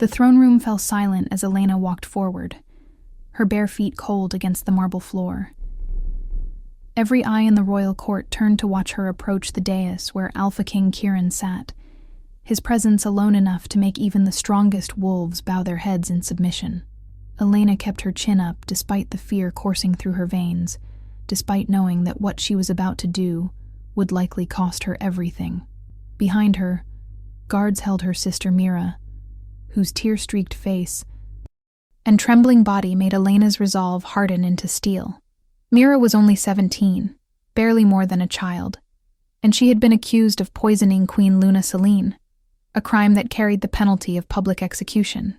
The throne room fell silent as Elena walked forward, her bare feet cold against the marble floor. Every eye in the royal court turned to watch her approach the dais where Alpha King Kieran sat, his presence alone enough to make even the strongest wolves bow their heads in submission. Elena kept her chin up despite the fear coursing through her veins, despite knowing that what she was about to do would likely cost her everything. Behind her, guards held her sister Mira, whose tear-streaked face and trembling body made Elena's resolve harden into steel. Mira was only 17, barely more than a child, and she had been accused of poisoning Queen Luna Selene, a crime that carried the penalty of public execution.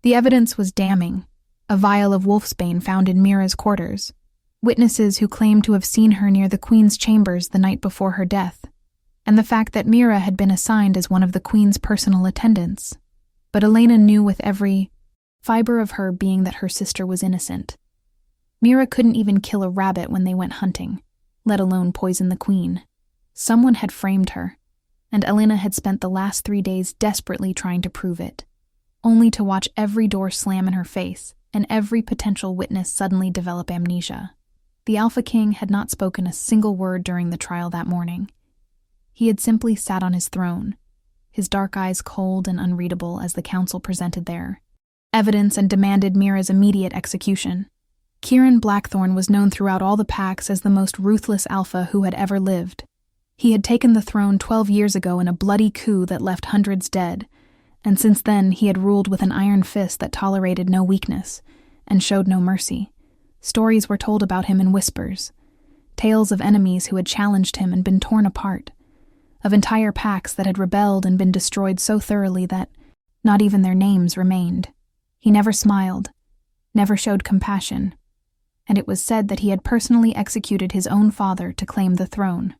The evidence was damning: a vial of wolfsbane found in Mira's quarters, witnesses who claimed to have seen her near the Queen's chambers the night before her death, and the fact that Mira had been assigned as one of the Queen's personal attendants. But Elena knew with every fiber of her being that her sister was innocent. Mira couldn't even kill a rabbit when they went hunting, let alone poison the Queen. Someone had framed her, and Elena had spent the last 3 days desperately trying to prove it, only to watch every door slam in her face and every potential witness suddenly develop amnesia. The Alpha King had not spoken a single word during the trial that morning. He had simply sat on his throne, his dark eyes cold and unreadable as the council presented their evidence and demanded Mira's immediate execution. Kieran Blackthorn was known throughout all the packs as the most ruthless alpha who had ever lived. He had taken the throne 12 years ago in a bloody coup that left hundreds dead, and since then he had ruled with an iron fist that tolerated no weakness and showed no mercy. Stories were told about him in whispers, tales of enemies who had challenged him and been torn apart, of entire packs that had rebelled and been destroyed so thoroughly that not even their names remained. He never smiled, never showed compassion, and it was said that he had personally executed his own father to claim the throne.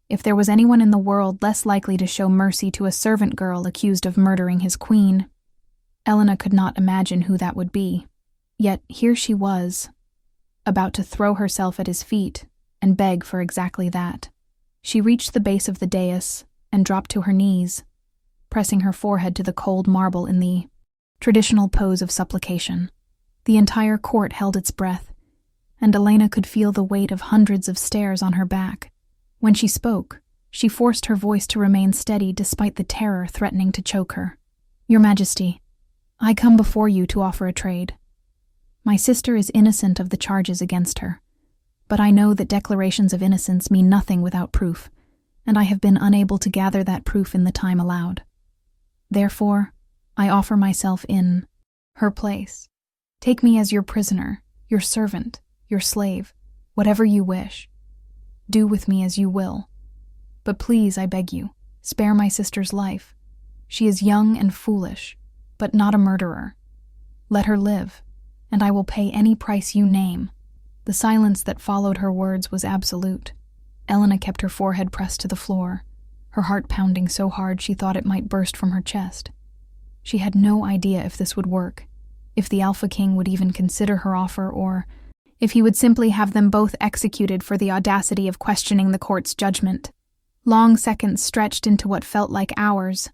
If there was anyone in the world less likely to show mercy to a servant girl accused of murdering his queen, Elena could not imagine who that would be. Yet here she was, about to throw herself at his feet and beg for exactly that. She reached the base of the dais and dropped to her knees, pressing her forehead to the cold marble in the traditional pose of supplication. The entire court held its breath, and Elena could feel the weight of hundreds of stares on her back. When she spoke, she forced her voice to remain steady despite the terror threatening to choke her. "Your Majesty, I come before you to offer a trade. My sister is innocent of the charges against her, but I know that declarations of innocence mean nothing without proof, and I have been unable to gather that proof in the time allowed. Therefore, I offer myself in her place. Take me as your prisoner, your servant, your slave, whatever you wish. Do with me as you will. But please, I beg you, spare my sister's life. She is young and foolish, but not a murderer. Let her live, and I will pay any price you name." The silence that followed her words was absolute. Elena kept her forehead pressed to the floor, her heart pounding so hard she thought it might burst from her chest. She had no idea if this would work, if the Alpha King would even consider her offer, or if he would simply have them both executed for the audacity of questioning the court's judgment. Long seconds stretched into what felt like hours,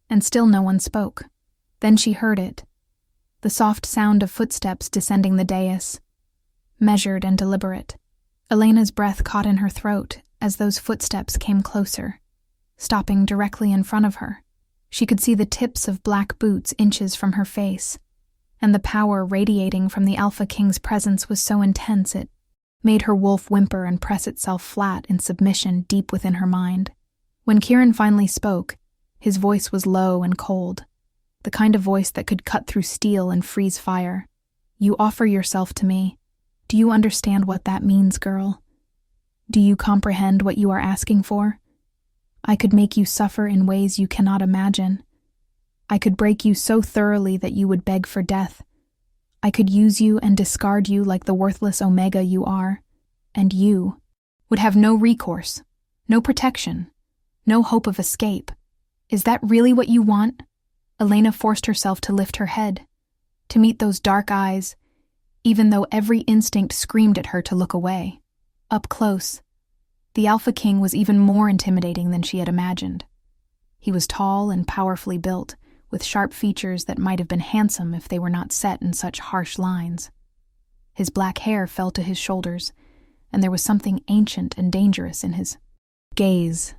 and still no one spoke. Then she heard it, the soft sound of footsteps descending the dais, measured and deliberate. Elena's breath caught in her throat as those footsteps came closer, stopping directly in front of her. She could see the tips of black boots inches from her face, and the power radiating from the Alpha King's presence was so intense it made her wolf whimper and press itself flat in submission deep within her mind. When Kieran finally spoke, his voice was low and cold, the kind of voice that could cut through steel and freeze fire. "You offer yourself to me. Do you understand what that means, girl? Do you comprehend what you are asking for? I could make you suffer in ways you cannot imagine. I could break you so thoroughly that you would beg for death. I could use you and discard you like the worthless Omega you are, and you would have no recourse, no protection, no hope of escape. Is that really what you want?" Elena forced herself to lift her head, to meet those dark eyes, even though every instinct screamed at her to look away. Up close, the Alpha King was even more intimidating than she had imagined. He was tall and powerfully built, with sharp features that might have been handsome if they were not set in such harsh lines. His black hair fell to his shoulders, and there was something ancient and dangerous in his gaze,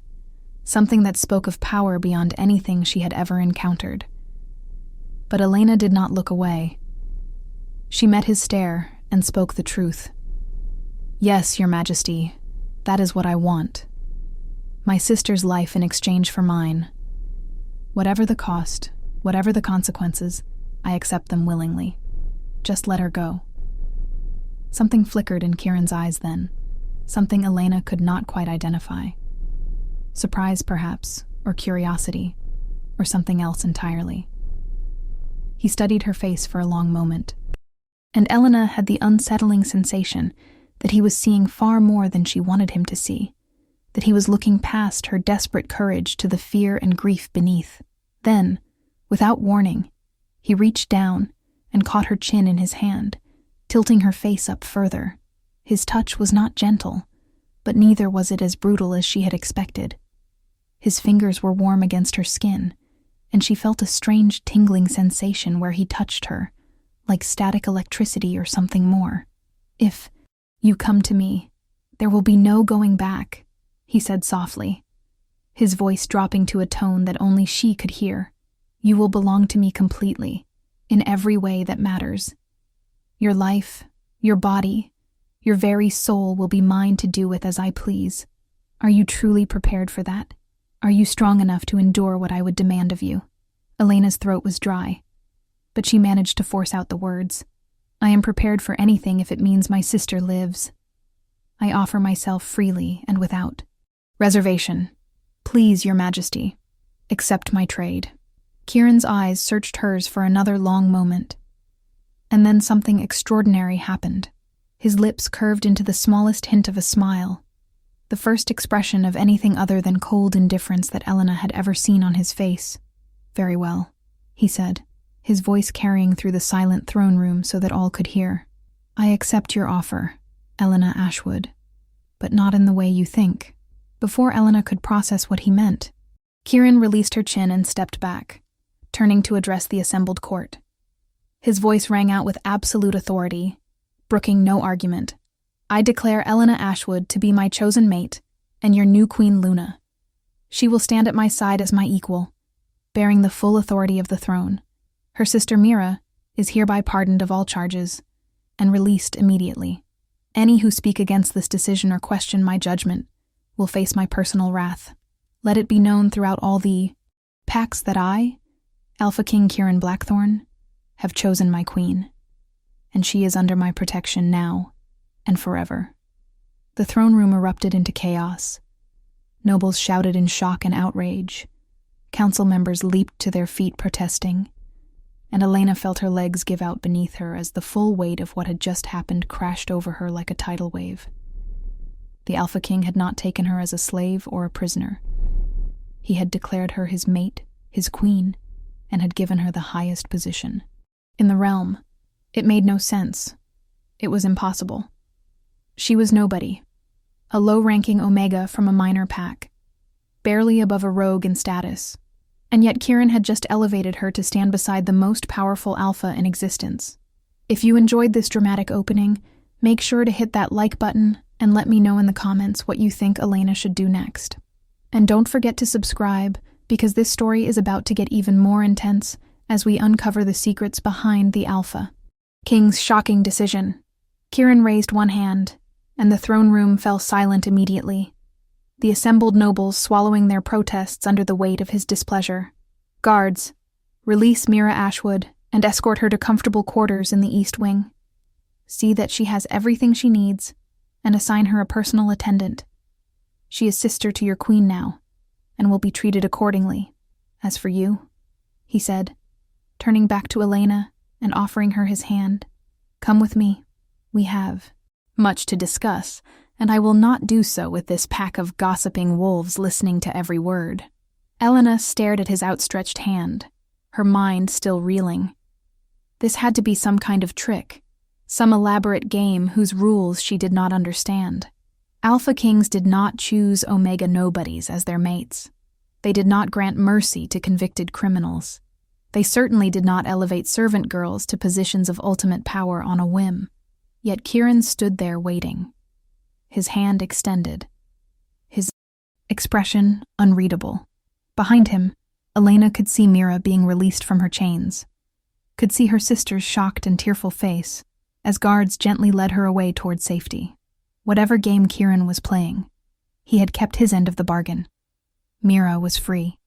something that spoke of power beyond anything she had ever encountered. But Elena did not look away. She met his stare and spoke the truth. "Yes, Your Majesty, that is what I want. My sister's life in exchange for mine. Whatever the cost, whatever the consequences, I accept them willingly. Just let her go." Something flickered in Kieran's eyes then, something Elena could not quite identify. Surprise, perhaps, or curiosity, or something else entirely. He studied her face for a long moment, and Elena had the unsettling sensation that he was seeing far more than she wanted him to see, that he was looking past her desperate courage to the fear and grief beneath. Then, without warning, he reached down and caught her chin in his hand, tilting her face up further. His touch was not gentle, but neither was it as brutal as she had expected. His fingers were warm against her skin, and she felt a strange tingling sensation where he touched her, like static electricity or something more. "If you come to me, there will be no going back," he said softly, his voice dropping to a tone that only she could hear. "You will belong to me completely, in every way that matters. Your life, your body, your very soul will be mine to do with as I please. Are you truly prepared for that? Are you strong enough to endure what I would demand of you?" Elena's throat was dry, but she managed to force out the words. "I am prepared for anything if it means my sister lives. I offer myself freely and without reservation. Please, Your Majesty, accept my trade." Kieran's eyes searched hers for another long moment. And then something extraordinary happened. His lips curved into the smallest hint of a smile, the first expression of anything other than cold indifference that Elena had ever seen on his face. "Very well," he said, his voice carrying through the silent throne room so that all could hear. "I accept your offer, Elena Ashwood, but not in the way you think." Before Elena could process what he meant, Kieran released her chin and stepped back, turning to address the assembled court. His voice rang out with absolute authority, brooking no argument. "I declare Elena Ashwood to be my chosen mate and your new Queen Luna. She will stand at my side as my equal, bearing the full authority of the throne. Her sister Mira is hereby pardoned of all charges and released immediately. Any who speak against this decision or question my judgment will face my personal wrath. Let it be known throughout all the packs that I, Alpha King Kieran Blackthorn, have chosen my queen, and she is under my protection now and forever." The throne room erupted into chaos. Nobles shouted in shock and outrage. Council members leaped to their feet protesting, and Elena felt her legs give out beneath her as the full weight of what had just happened crashed over her like a tidal wave. The Alpha King had not taken her as a slave or a prisoner. He had declared her his mate, his queen, and had given her the highest position in the realm. It made no sense. It was impossible. She was nobody, a low-ranking Omega from a minor pack, barely above a rogue in status, and yet Kieran had just elevated her to stand beside the most powerful Alpha in existence. If you enjoyed this dramatic opening, make sure to hit that like button and let me know in the comments what you think Elena should do next. And don't forget to subscribe, because this story is about to get even more intense as we uncover the secrets behind the Alpha King's shocking decision. Kieran raised one hand, and the throne room fell silent immediately, the assembled nobles swallowing their protests under the weight of his displeasure. "Guards, release Mira Ashwood and escort her to comfortable quarters in the East Wing. See that she has everything she needs, and assign her a personal attendant. She is sister to your queen now, and will be treated accordingly. As for you," he said, turning back to Elena and offering her his hand, "come with me. We have much to discuss, and I will not do so with this pack of gossiping wolves listening to every word." Elena stared at his outstretched hand, her mind still reeling. This had to be some kind of trick, some elaborate game whose rules she did not understand. Alpha Kings did not choose Omega nobodies as their mates. They did not grant mercy to convicted criminals. They certainly did not elevate servant girls to positions of ultimate power on a whim. Yet Kieran stood there waiting, his hand extended, his expression unreadable. Behind him, Elena could see Mira being released from her chains, could see her sister's shocked and tearful face as guards gently led her away toward safety. Whatever game Kieran was playing, he had kept his end of the bargain. Mira was free.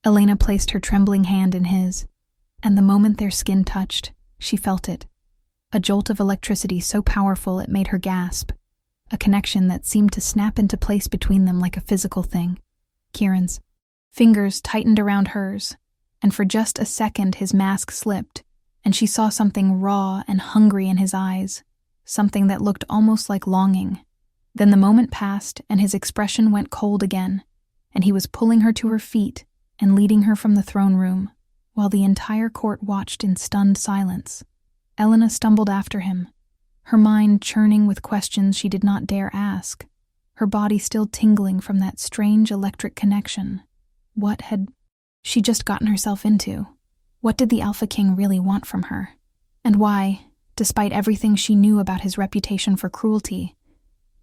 Elena placed her trembling hand in his, and the moment their skin touched, she felt it. A jolt of electricity so powerful it made her gasp, a connection that seemed to snap into place between them like a physical thing. Kieran's fingers tightened around hers, and for just a second his mask slipped, and she saw something raw and hungry in his eyes, something that looked almost like longing. Then the moment passed, and his expression went cold again, and he was pulling her to her feet and leading her from the throne room, while the entire court watched in stunned silence. Elena stumbled after him, her mind churning with questions she did not dare ask, her body still tingling from that strange electric connection. What had she just gotten herself into? What did the Alpha King really want from her? And why, despite everything she knew about his reputation for cruelty,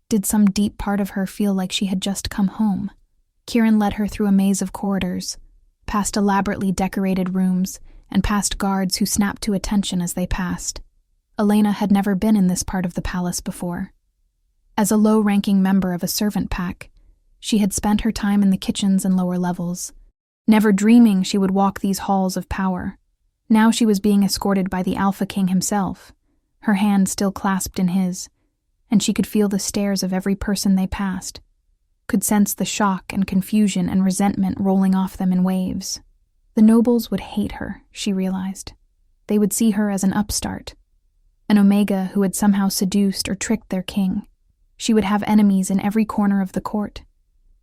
did some deep part of her feel like she had just come home? Kieran led her through a maze of corridors, past elaborately decorated rooms, and past guards who snapped to attention as they passed. Elena had never been in this part of the palace before. As a low-ranking member of a servant pack, she had spent her time in the kitchens and lower levels, never dreaming she would walk these halls of power. Now she was being escorted by the Alpha King himself, her hand still clasped in his, and she could feel the stares of every person they passed, could sense the shock and confusion and resentment rolling off them in waves. The nobles would hate her, she realized. They would see her as an upstart, an Omega who had somehow seduced or tricked their king. She would have enemies in every corner of the court,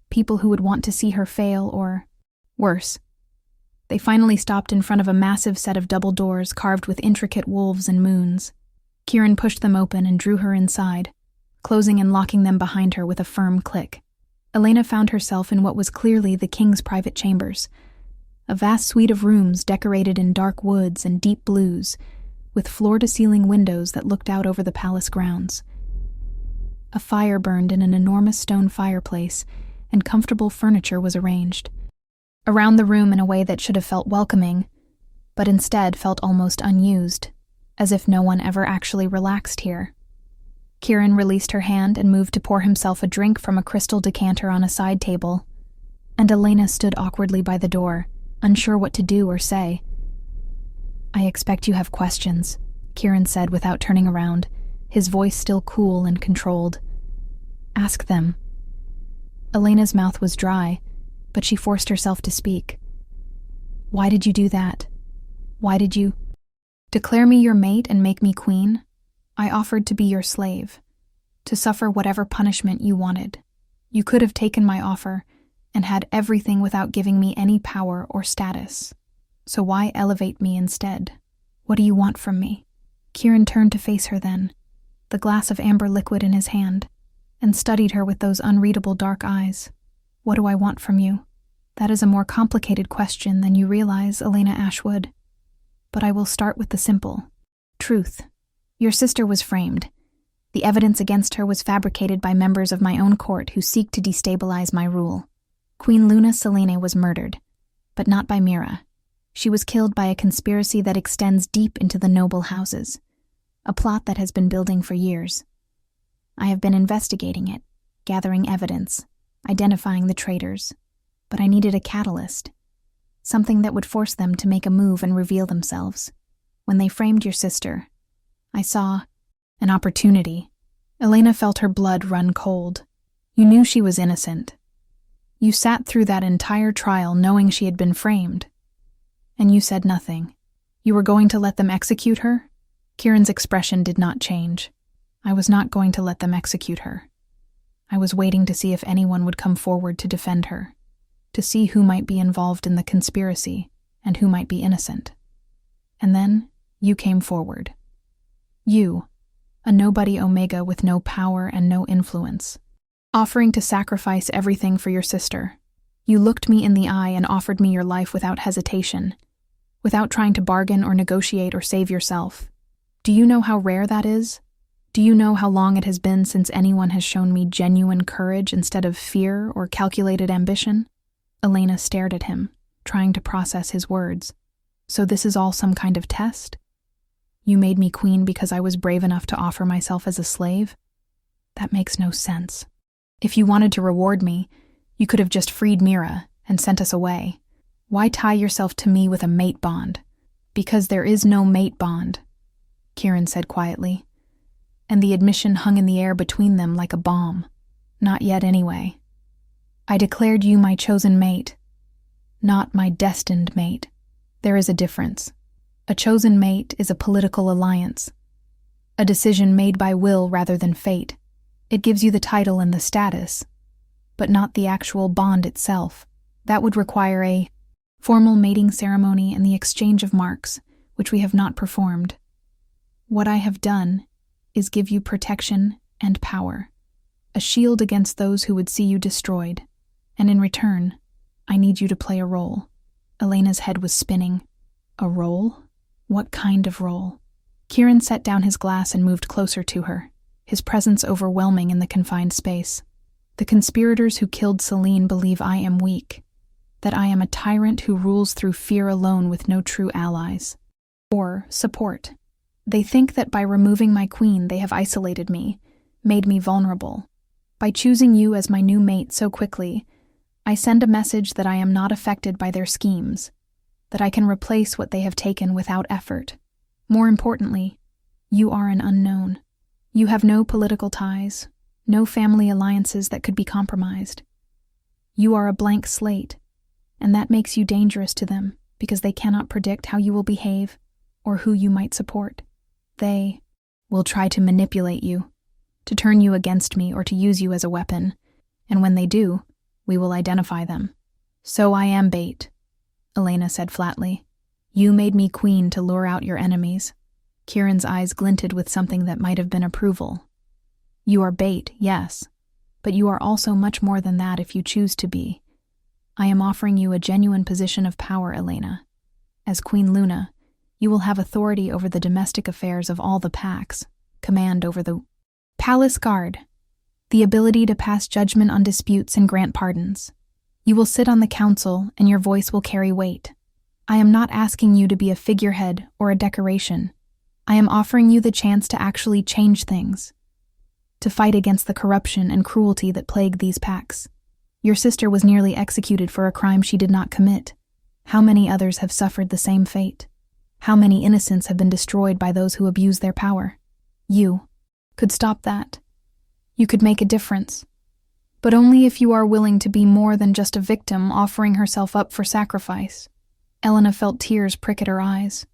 people who would want to see her fail or, worse. They finally stopped in front of a massive set of double doors carved with intricate wolves and moons. Kieran pushed them open and drew her inside, closing and locking them behind her with a firm click. Elena found herself in what was clearly the king's private chambers, a vast suite of rooms decorated in dark woods and deep blues, with floor-to-ceiling windows that looked out over the palace grounds. A fire burned in an enormous stone fireplace, and comfortable furniture was arranged around the room in a way that should have felt welcoming, but instead felt almost unused, as if no one ever actually relaxed here. Kieran released her hand and moved to pour himself a drink from a crystal decanter on a side table, and Elena stood awkwardly by the door, unsure what to do or say. "I expect you have questions," Kieran said without turning around, his voice still cool and controlled. "Ask them." Elena's mouth was dry, but she forced herself to speak. "Why did you do that? Why did you declare me your mate and make me queen? I offered to be your slave, to suffer whatever punishment you wanted. You could have taken my offer and had everything without giving me any power or status. So why elevate me instead? What do you want from me?" Kieran turned to face her then, the glass of amber liquid in his hand, and studied her with those unreadable dark eyes. "What do I want from you? That is a more complicated question than you realize, Elena Ashwood. But I will start with the simple. Truth. Your sister was framed. The evidence against her was fabricated by members of my own court who seek to destabilize my rule. Queen Luna Selene was murdered, but not by Mira. She was killed by a conspiracy that extends deep into the noble houses, a plot that has been building for years. I have been investigating it, gathering evidence, identifying the traitors, but I needed a catalyst, something that would force them to make a move and reveal themselves. When they framed your sister, I saw an opportunity. Elena felt her blood run cold. You knew she was innocent. You sat through that entire trial knowing she had been framed. And you said nothing. You were going to let them execute her? Kieran's expression did not change. I was not going to let them execute her. I was waiting to see if anyone would come forward to defend her, to see who might be involved in the conspiracy and who might be innocent. And then you came forward. You, a nobody Omega with no power and no influence, offering to sacrifice everything for your sister. You looked me in the eye and offered me your life without hesitation, without trying to bargain or negotiate or save yourself. Do you know how rare that is? Do you know how long it has been since anyone has shown me genuine courage instead of fear or calculated ambition? Elena stared at him, trying to process his words. So this is all some kind of test? You made me queen because I was brave enough to offer myself as a slave? That makes no sense. If you wanted to reward me, you could have just freed Mira and sent us away. Why tie yourself to me with a mate bond? Because there is no mate bond, Kieran said quietly, and the admission hung in the air between them like a bomb. Not yet anyway. I declared you my chosen mate, not my destined mate. There is a difference. A chosen mate is a political alliance, a decision made by will rather than fate. It gives you the title and the status, but not the actual bond itself. That would require a formal mating ceremony and the exchange of marks, which we have not performed. What I have done is give you protection and power, a shield against those who would see you destroyed, and in return, I need you to play a role. Elena's head was spinning. A role? What kind of role? Kieran set down his glass and moved closer to her, his presence overwhelming in the confined space. The conspirators who killed Celine believe I am weak, that I am a tyrant who rules through fear alone with no true allies or support. They think that by removing my queen they have isolated me, made me vulnerable. By choosing you as my new mate so quickly, I send a message that I am not affected by their schemes, that I can replace what they have taken without effort. More importantly, you are an unknown. You have no political ties, no family alliances that could be compromised. You are a blank slate, and that makes you dangerous to them because they cannot predict how you will behave or who you might support. They will try to manipulate you, to turn you against me or to use you as a weapon, and when they do, we will identify them. So I am bait, Elena said flatly. You made me queen to lure out your enemies. Kieran's eyes glinted with something that might have been approval. You are bait, yes, but you are also much more than that if you choose to be. I am offering you a genuine position of power, Elena. As Queen Luna, you will have authority over the domestic affairs of all the packs, command over the palace guard, the ability to pass judgment on disputes and grant pardons. You will sit on the council and your voice will carry weight. I am not asking you to be a figurehead or a decoration. I am offering you the chance to actually change things, to fight against the corruption and cruelty that plague these packs. Your sister was nearly executed for a crime she did not commit. How many others have suffered the same fate? How many innocents have been destroyed by those who abuse their power? You could stop that. You could make a difference. But only if you are willing to be more than just a victim offering herself up for sacrifice. Elena felt tears prick at her eyes,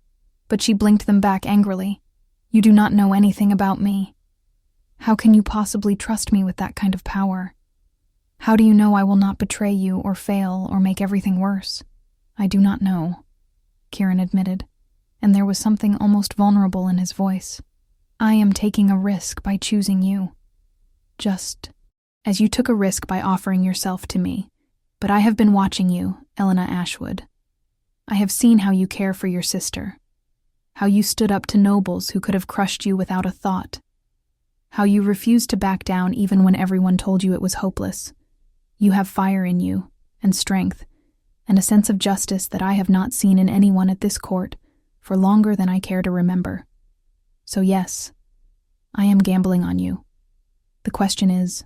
but she blinked them back angrily. You do not know anything about me. How can you possibly trust me with that kind of power? How do you know I will not betray you or fail or make everything worse? I do not know, Kieran admitted, and there was something almost vulnerable in his voice. I am taking a risk by choosing you. Just as you took a risk by offering yourself to me. But I have been watching you, Elena Ashwood. I have seen how you care for your sister, how you stood up to nobles who could have crushed you without a thought, how you refused to back down even when everyone told you it was hopeless. You have fire in you, and strength, and a sense of justice that I have not seen in anyone at this court for longer than I care to remember. So yes, I am gambling on you. The question is,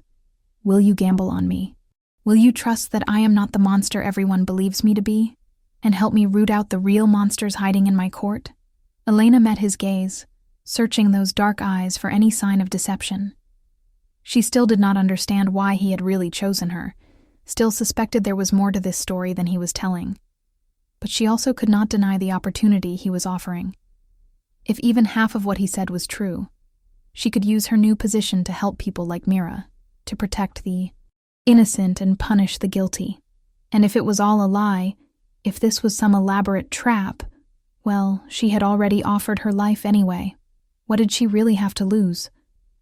will you gamble on me? Will you trust that I am not the monster everyone believes me to be, and help me root out the real monsters hiding in my court? Elena met his gaze, searching those dark eyes for any sign of deception. She still did not understand why he had really chosen her, still suspected there was more to this story than he was telling. But she also could not deny the opportunity he was offering. If even half of what he said was true, she could use her new position to help people like Mira, to protect the innocent and punish the guilty. And if it was all a lie, if this was some elaborate trap, well, she had already offered her life anyway. What did she really have to lose?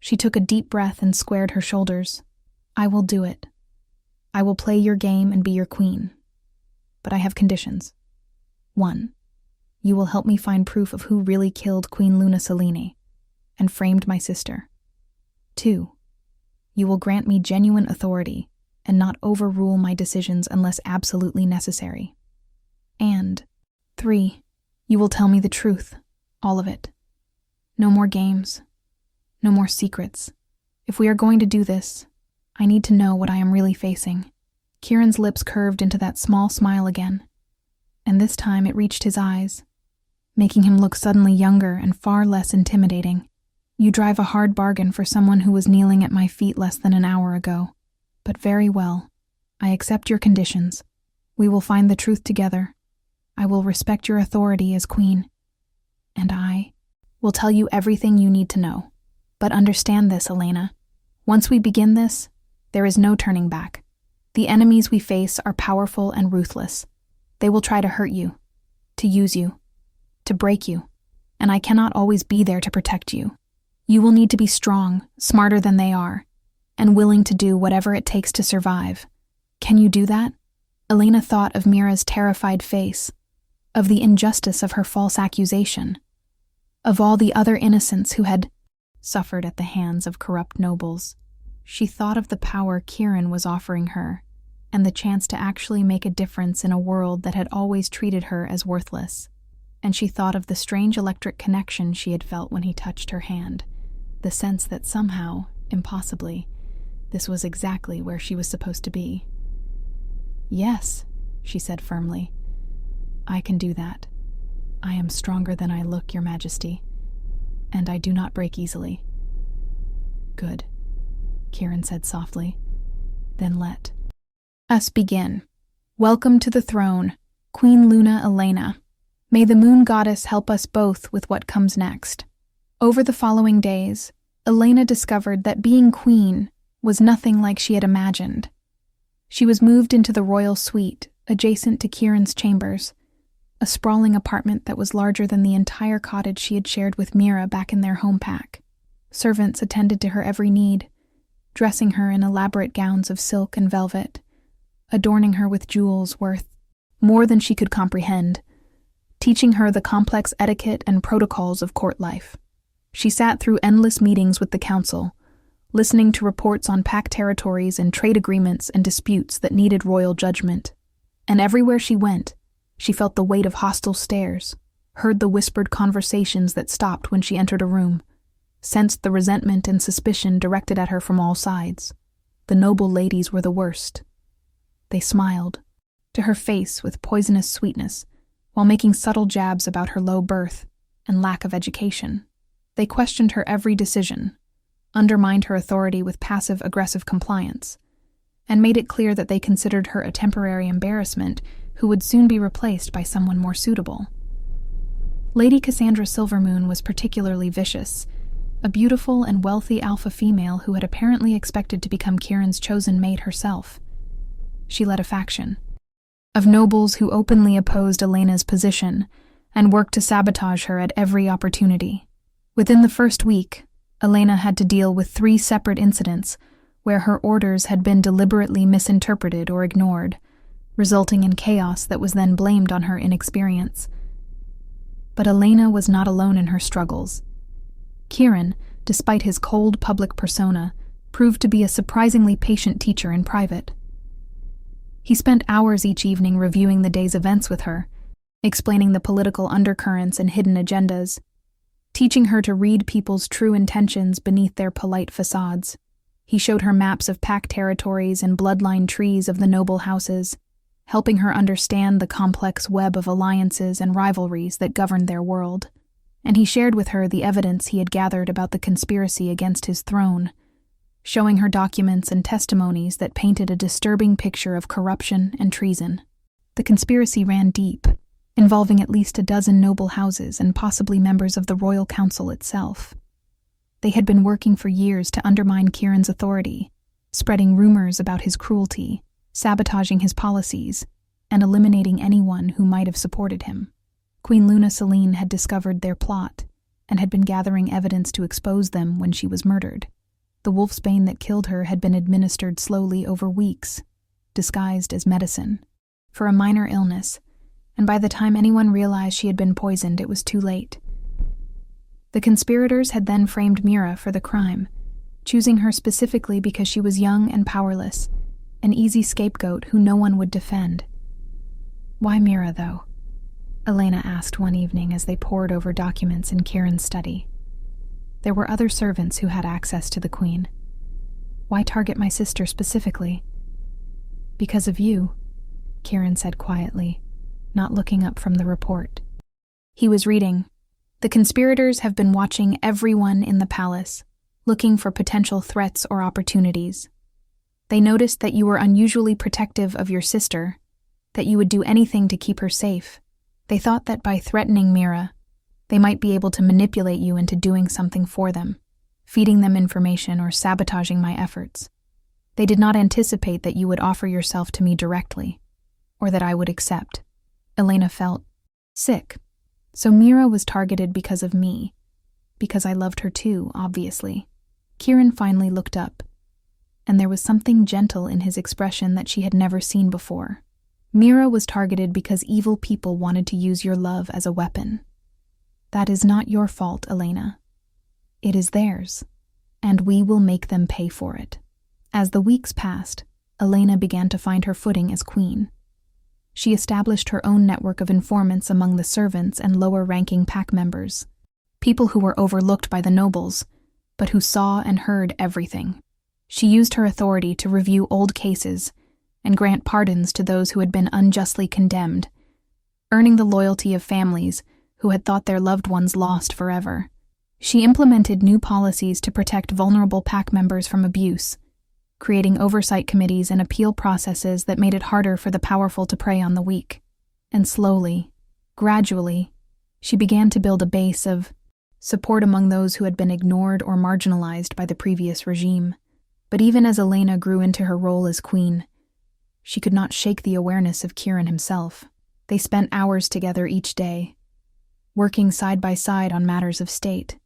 She took a deep breath and squared her shoulders. I will do it. I will play your game and be your queen. But I have conditions. 1. You will help me find proof of who really killed Queen Luna Selene and framed my sister. 2. You will grant me genuine authority and not overrule my decisions unless absolutely necessary. And 3. You will tell me the truth, all of it. No more games, no more secrets. If we are going to do this, I need to know what I am really facing. Kieran's lips curved into that small smile again, and this time it reached his eyes, making him look suddenly younger and far less intimidating. You drive a hard bargain for someone who was kneeling at my feet less than an hour ago. But very well. I accept your conditions. We will find the truth together. I will respect your authority as queen. And I will tell you everything you need to know. But understand this, Elena. Once we begin this, there is no turning back. The enemies we face are powerful and ruthless. They will try to hurt you, to use you, to break you, and I cannot always be there to protect you. You will need to be strong, smarter than they are, and willing to do whatever it takes to survive. Can you do that? Elena thought of Mira's terrified face, of the injustice of her false accusation, of all the other innocents who had suffered at the hands of corrupt nobles. She thought of the power Kieran was offering her, and the chance to actually make a difference in a world that had always treated her as worthless. And she thought of the strange electric connection she had felt when he touched her hand, the sense that somehow, impossibly, this was exactly where she was supposed to be. Yes, she said firmly. I can do that. I am stronger than I look, Your Majesty, and I do not break easily. Good, Kieran said softly. Then let us begin. Welcome to the throne, Queen Luna Elena. May the moon goddess help us both with what comes next. Over the following days, Elena discovered that being queen was nothing like she had imagined. She was moved into the royal suite, adjacent to Kieran's chambers, a sprawling apartment that was larger than the entire cottage she had shared with Mira back in their home pack. Servants attended to her every need, dressing her in elaborate gowns of silk and velvet, adorning her with jewels worth more than she could comprehend, teaching her the complex etiquette and protocols of court life. She sat through endless meetings with the council, listening to reports on packed territories and trade agreements and disputes that needed royal judgment. And everywhere she went, she felt the weight of hostile stares, heard the whispered conversations that stopped when she entered a room, sensed the resentment and suspicion directed at her from all sides. The noble ladies were the worst. They smiled to her face with poisonous sweetness, while making subtle jabs about her low birth and lack of education. They questioned her every decision, undermined her authority with passive-aggressive compliance, and made it clear that they considered her a temporary embarrassment who would soon be replaced by someone more suitable. Lady Cassandra Silvermoon was particularly vicious, a beautiful and wealthy alpha female who had apparently expected to become Kieran's chosen mate herself. She led a faction of nobles who openly opposed Elena's position and worked to sabotage her at every opportunity. Within the first week, Elena had to deal with 3 separate incidents where her orders had been deliberately misinterpreted or ignored, resulting in chaos that was then blamed on her inexperience. But Elena was not alone in her struggles. Kieran, despite his cold public persona, proved to be a surprisingly patient teacher in private. He spent hours each evening reviewing the day's events with her, explaining the political undercurrents and hidden agendas, teaching her to read people's true intentions beneath their polite facades. He showed her maps of packed territories and bloodline trees of the noble houses, helping her understand the complex web of alliances and rivalries that governed their world. And he shared with her the evidence he had gathered about the conspiracy against his throne, showing her documents and testimonies that painted a disturbing picture of corruption and treason. The conspiracy ran deep, involving at least a dozen noble houses and possibly members of the royal council itself. They had been working for years to undermine Kieran's authority, spreading rumors about his cruelty, sabotaging his policies, and eliminating anyone who might have supported him. Queen Luna Selene had discovered their plot and had been gathering evidence to expose them when she was murdered. The wolfsbane that killed her had been administered slowly over weeks, disguised as medicine. For a minor illness, and by the time anyone realized she had been poisoned, it was too late. The conspirators had then framed Mira for the crime, choosing her specifically because she was young and powerless, an easy scapegoat who no one would defend. Why Mira, though? Elena asked one evening as they pored over documents in Kieran's study. There were other servants who had access to the Queen. Why target my sister specifically? Because of you, Kieran said quietly, not looking up from the report. He was reading. The conspirators have been watching everyone in the palace, looking for potential threats or opportunities. They noticed that you were unusually protective of your sister, that you would do anything to keep her safe. They thought that by threatening Mira, they might be able to manipulate you into doing something for them, feeding them information or sabotaging my efforts. They did not anticipate that you would offer yourself to me directly, or that I would accept. Elena felt sick. So Mira was targeted because of me, because I loved her too, obviously. Kieran finally looked up, and there was something gentle in his expression that she had never seen before. Mira was targeted because evil people wanted to use your love as a weapon. That is not your fault, Elena. It is theirs, and we will make them pay for it. As the weeks passed, Elena began to find her footing as queen. She established her own network of informants among the servants and lower-ranking pack members, people who were overlooked by the nobles, but who saw and heard everything. She used her authority to review old cases and grant pardons to those who had been unjustly condemned, earning the loyalty of families who had thought their loved ones lost forever. She implemented new policies to protect vulnerable pack members from abuse, creating oversight committees and appeal processes that made it harder for the powerful to prey on the weak. And slowly, gradually, she began to build a base of support among those who had been ignored or marginalized by the previous regime. But even as Elena grew into her role as queen, she could not shake the awareness of Kieran himself. They spent hours together each day, working side by side on matters of state,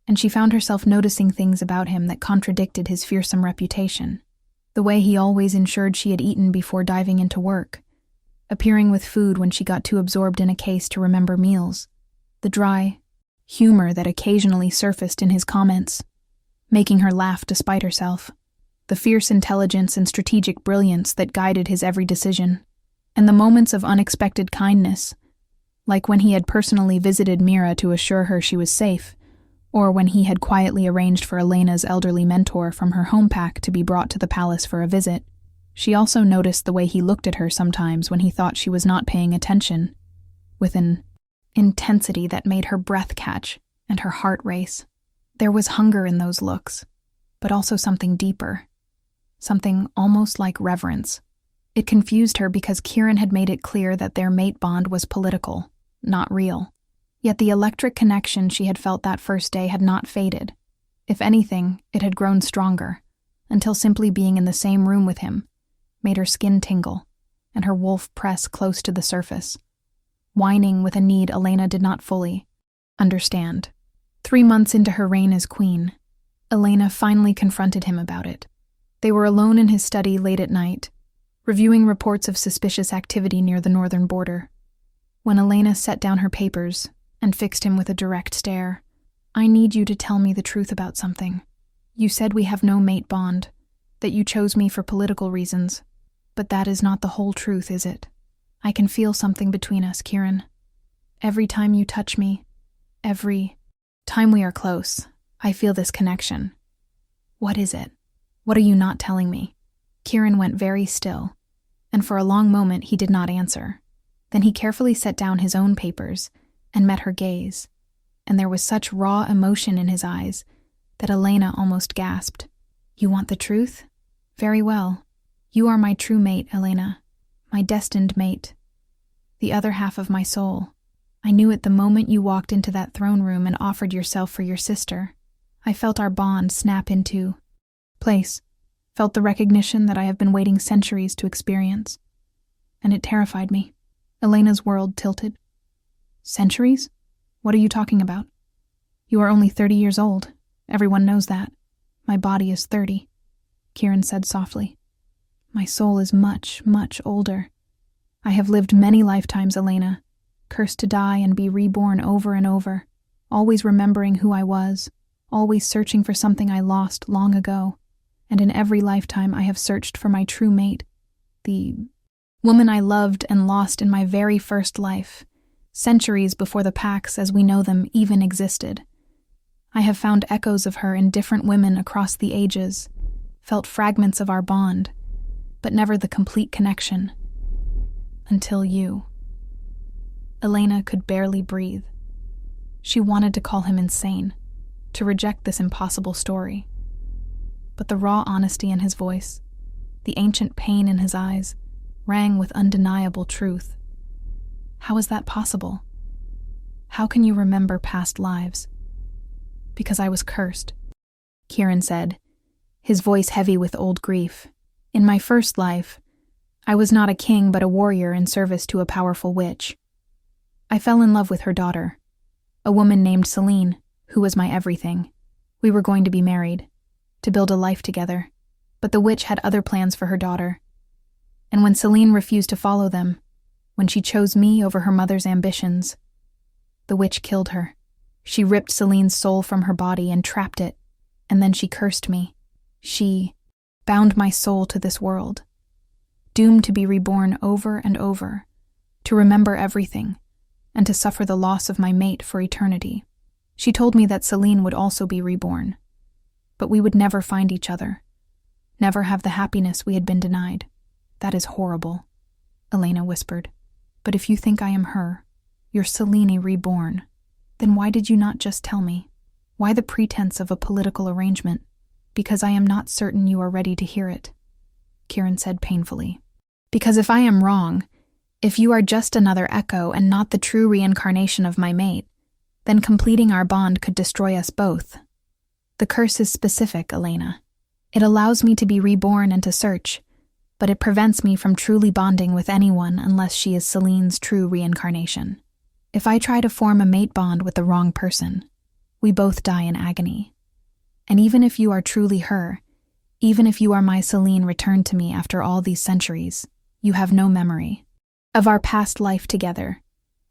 and she found herself noticing things about him that contradicted his fearsome reputation. The way he always ensured she had eaten before diving into work, appearing with food when she got too absorbed in a case to remember meals, the dry humor that occasionally surfaced in his comments, making her laugh despite herself, the fierce intelligence and strategic brilliance that guided his every decision, and the moments of unexpected kindness, like when he had personally visited Mira to assure her she was safe, or when he had quietly arranged for Elena's elderly mentor from her home pack to be brought to the palace for a visit. She also noticed the way he looked at her sometimes when he thought she was not paying attention, with an intensity that made her breath catch and her heart race. There was hunger in those looks, but also something deeper, something almost like reverence. It confused her because Kieran had made it clear that their mate bond was political, not real. Yet the electric connection she had felt that first day had not faded. If anything, it had grown stronger, until simply being in the same room with him made her skin tingle and her wolf press close to the surface, whining with a need Elena did not fully understand. 3 months into her reign as queen, Elena finally confronted him about it. They were alone in his study late at night, reviewing reports of suspicious activity near the northern border. When Elena set down her papers and fixed him with a direct stare, "I need you to tell me the truth about something. You said we have no mate bond, that you chose me for political reasons, but that is not the whole truth, is it? I can feel something between us, Kieran. Every time you touch me, every time we are close, I feel this connection. What is it? What are you not telling me?" Kieran went very still, and for a long moment he did not answer. Then he carefully set down his own papers and met her gaze, and there was such raw emotion in his eyes that Elena almost gasped. "You want the truth? Very well. You are my true mate, Elena, my destined mate, the other half of my soul. I knew it the moment you walked into that throne room and offered yourself for your sister. I felt our bond snap into place, felt the recognition that I have been waiting centuries to experience, and it terrified me." Elena's world tilted. "Centuries? What are you talking about? You are only 30 years old. Everyone knows that. My body is 30, Kieran said softly. My soul is much, much older. I have lived many lifetimes, Elena, cursed to die and be reborn over and over, always remembering who I was, always searching for something I lost long ago, and in every lifetime I have searched for my true mate, the woman I loved and lost in my very first life, centuries before the pacts as we know them even existed. I have found echoes of her in different women across the ages, felt fragments of our bond, but never the complete connection. Until you. Elena could barely breathe. She wanted to call him insane, to reject this impossible story. But the raw honesty in his voice, the ancient pain in his eyes, rang with undeniable truth. How is that possible? How can you remember past lives? Because I was cursed, Kieran said, his voice heavy with old grief. In my first life, I was not a king but a warrior in service to a powerful witch. I fell in love with her daughter, a woman named Celine, who was my everything. We were going to be married, to build a life together, but the witch had other plans for her daughter. And when Celine refused to follow them, when she chose me over her mother's ambitions, the witch killed her. She ripped Celine's soul from her body and trapped it, and then she cursed me. She bound my soul to this world, doomed to be reborn over and over, to remember everything, and to suffer the loss of my mate for eternity. She told me that Celine would also be reborn, but we would never find each other, never have the happiness we had been denied. That is horrible, Elena whispered. But if you think I am her, your Celine reborn, then why did you not just tell me? Why the pretense of a political arrangement? Because I am not certain you are ready to hear it, Kieran said painfully. Because if I am wrong, if you are just another echo and not the true reincarnation of my mate, then completing our bond could destroy us both. The curse is specific, Elena. It allows me to be reborn and to search, but it prevents me from truly bonding with anyone unless she is Celine's true reincarnation. If I try to form a mate bond with the wrong person, we both die in agony. And even if you are truly her, even if you are my Celine returned to me after all these centuries, you have no memory of our past life together.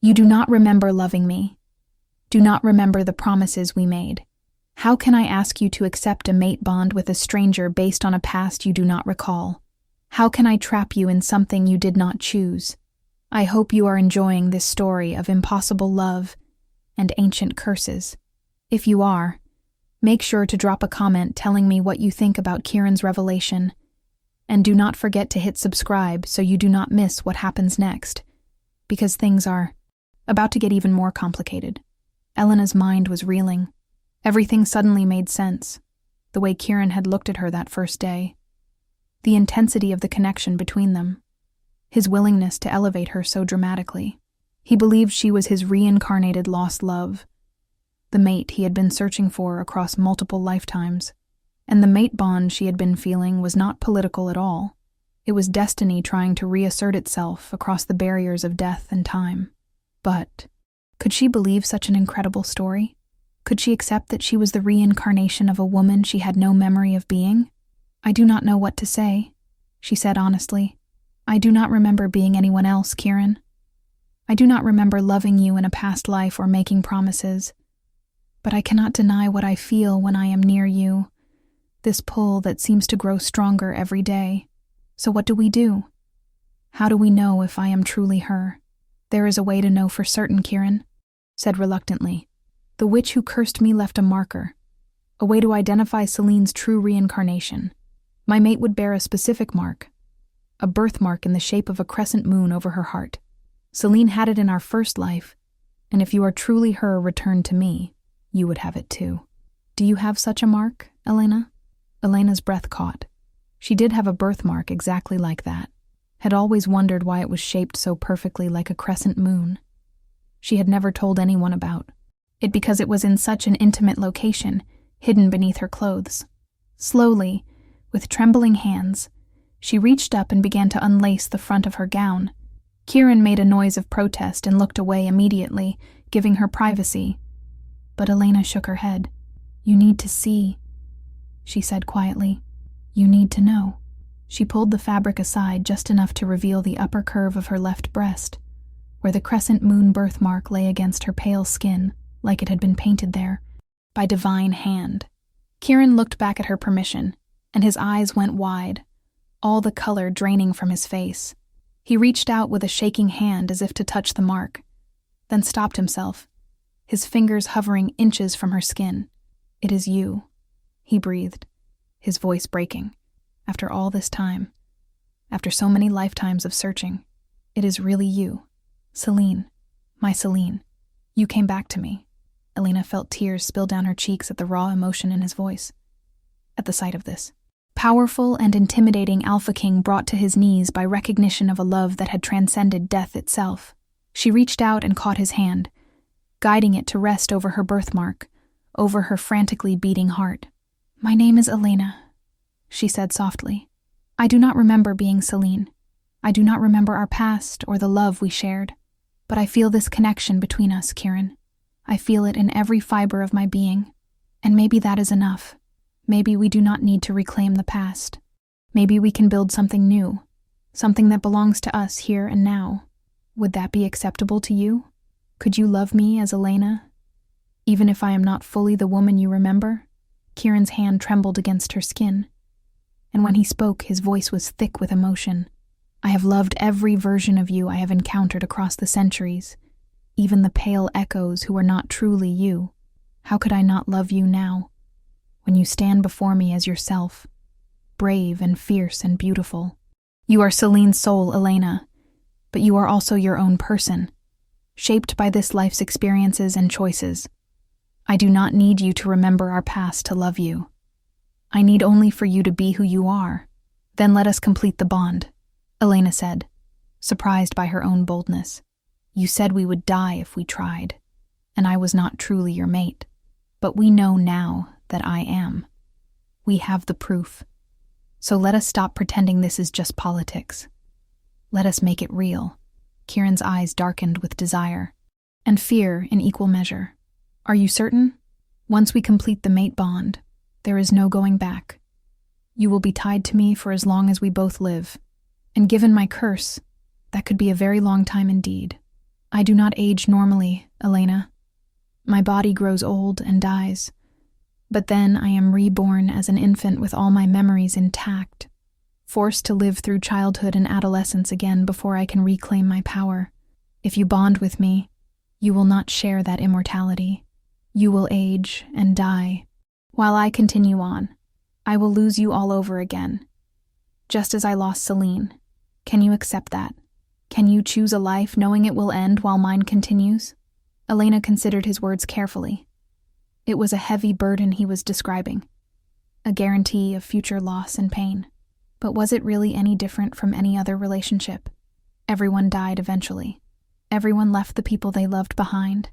You do not remember loving me. Do not remember the promises we made. How can I ask you to accept a mate bond with a stranger based on a past you do not recall? How can I trap you in something you did not choose? I hope you are enjoying this story of impossible love and ancient curses. If you are, make sure to drop a comment telling me what you think about Kieran's revelation. And do not forget to hit subscribe so you do not miss what happens next, because things are about to get even more complicated. Elena's mind was reeling. Everything suddenly made sense. The way Kieran had looked at her that first day. The intensity of the connection between them. His willingness to elevate her so dramatically. He believed she was his reincarnated lost love. The mate he had been searching for across multiple lifetimes. And the mate bond she had been feeling was not political at all. It was destiny trying to reassert itself across the barriers of death and time. But could she believe such an incredible story? Could she accept that she was the reincarnation of a woman she had no memory of being? I do not know what to say, she said honestly. I do not remember being anyone else, Kieran. I do not remember loving you in a past life or making promises. But I cannot deny what I feel when I am near you. This pull that seems to grow stronger every day. So what do we do? How do we know if I am truly her? There is a way to know for certain, Kieran said reluctantly. The witch who cursed me left a marker, a way to identify Celine's true reincarnation. My mate would bear a specific mark, a birthmark in the shape of a crescent moon over her heart. Celine had it in our first life, and if you are truly her returned to me, you would have it too. Do you have such a mark, Elena? Elena's breath caught. She did have a birthmark exactly like that. Had always wondered why it was shaped so perfectly like a crescent moon. She had never told anyone about it because it was in such an intimate location, hidden beneath her clothes. Slowly, with trembling hands, she reached up and began to unlace the front of her gown. Kieran made a noise of protest and looked away immediately, giving her privacy. But Elena shook her head. You need to see, she said quietly. You need to know. She pulled the fabric aside just enough to reveal the upper curve of her left breast, where the crescent moon birthmark lay against her pale skin like it had been painted there by divine hand. Kieran looked back at her permission, and his eyes went wide, all the color draining from his face. He reached out with a shaking hand as if to touch the mark, then stopped himself, his fingers hovering inches from her skin. "It is you," he breathed, his voice breaking. "After all this time, after so many lifetimes of searching, it is really you. Celine, my Celine. You came back to me." Elena felt tears spill down her cheeks at the raw emotion in his voice. At the sight of this powerful and intimidating Alpha King brought to his knees by recognition of a love that had transcended death itself, she reached out and caught his hand, guiding it to rest over her birthmark, over her frantically beating heart. "My name is Elena," she said softly. "I do not remember being Celine. I do not remember our past or the love we shared. But I feel this connection between us, Kieran. I feel it in every fiber of my being. And maybe that is enough. Maybe we do not need to reclaim the past. Maybe we can build something new, something that belongs to us here and now. Would that be acceptable to you? Could you love me as Elena, even if I am not fully the woman you remember?" Kieran's hand trembled against her skin, and when he spoke, his voice was thick with emotion. "I have loved every version of you I have encountered across the centuries, even the pale echoes who are not truly you. How could I not love you now, when you stand before me as yourself, brave and fierce and beautiful? You are Celine's soul, Elena, but you are also your own person, shaped by this life's experiences and choices. I do not need you to remember our past to love you. I need only for you to be who you are. Then let us complete the bond," Elena said, surprised by her own boldness. "You said we would die if we tried, and I was not truly your mate. But we know now that I am. We have the proof. So let us stop pretending this is just politics. Let us make it real." Kieran's eyes darkened with desire and fear in equal measure. "Are you certain? Once we complete the mate bond, there is no going back. You will be tied to me for as long as we both live, and given my curse, that could be a very long time indeed. I do not age normally, Elena. My body grows old and dies, but then I am reborn as an infant with all my memories intact, forced to live through childhood and adolescence again before I can reclaim my power. If you bond with me, you will not share that immortality. You will age and die. While I continue on, I will lose you all over again, just as I lost Celine. Can you accept that? Can you choose a life knowing it will end while mine continues?" Elena considered his words carefully. It was a heavy burden he was describing, a guarantee of future loss and pain. But was it really any different from any other relationship? Everyone died eventually. Everyone left the people they loved behind.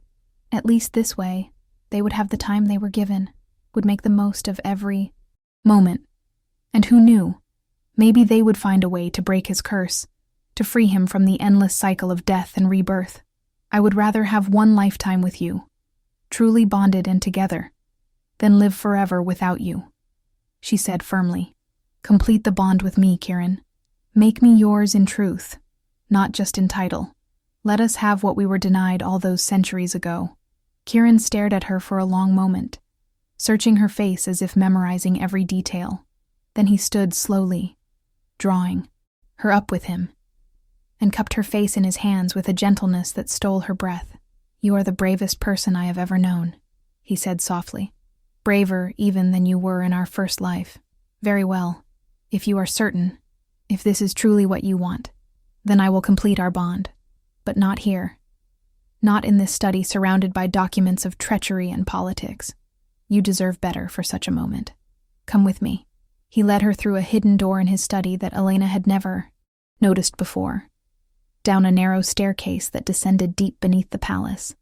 At least this way, they would have the time they were given, would make the most of every moment. And who knew? Maybe they would find a way to break his curse, to free him from the endless cycle of death and rebirth. "I would rather have one lifetime with you, truly bonded and together, than live forever without you," she said firmly. "Complete the bond with me, Kieran. Make me yours in truth, not just in title. Let us have what we were denied all those centuries ago." Kieran stared at her for a long moment, searching her face as if memorizing every detail. Then he stood slowly, drawing her up with him, and cupped her face in his hands with a gentleness that stole her breath. "You are the bravest person I have ever known," he said softly. "Braver even than you were in our first life. Very well. If you are certain, if this is truly what you want, then I will complete our bond. But not here. Not in this study surrounded by documents of treachery and politics. You deserve better for such a moment. Come with me." He led her through a hidden door in his study that Elena had never noticed before, down a narrow staircase that descended deep beneath the palace.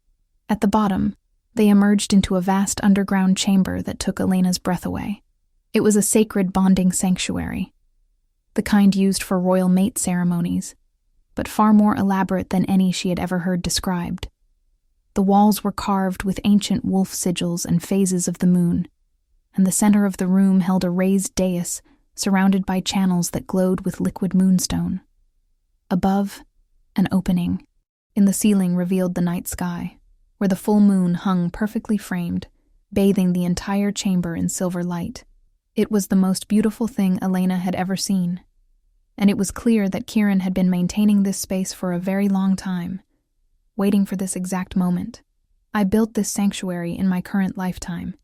At the bottom, they emerged into a vast underground chamber that took Elena's breath away. It was a sacred bonding sanctuary, the kind used for royal mate ceremonies, but far more elaborate than any she had ever heard described. The walls were carved with ancient wolf sigils and phases of the moon, and the center of the room held a raised dais surrounded by channels that glowed with liquid moonstone. Above, an opening in the ceiling revealed the night sky, where the full moon hung perfectly framed, bathing the entire chamber in silver light. It was the most beautiful thing Elena had ever seen, and it was clear that Kieran had been maintaining this space for a very long time, waiting for this exact moment. "I built this sanctuary in my current lifetime,"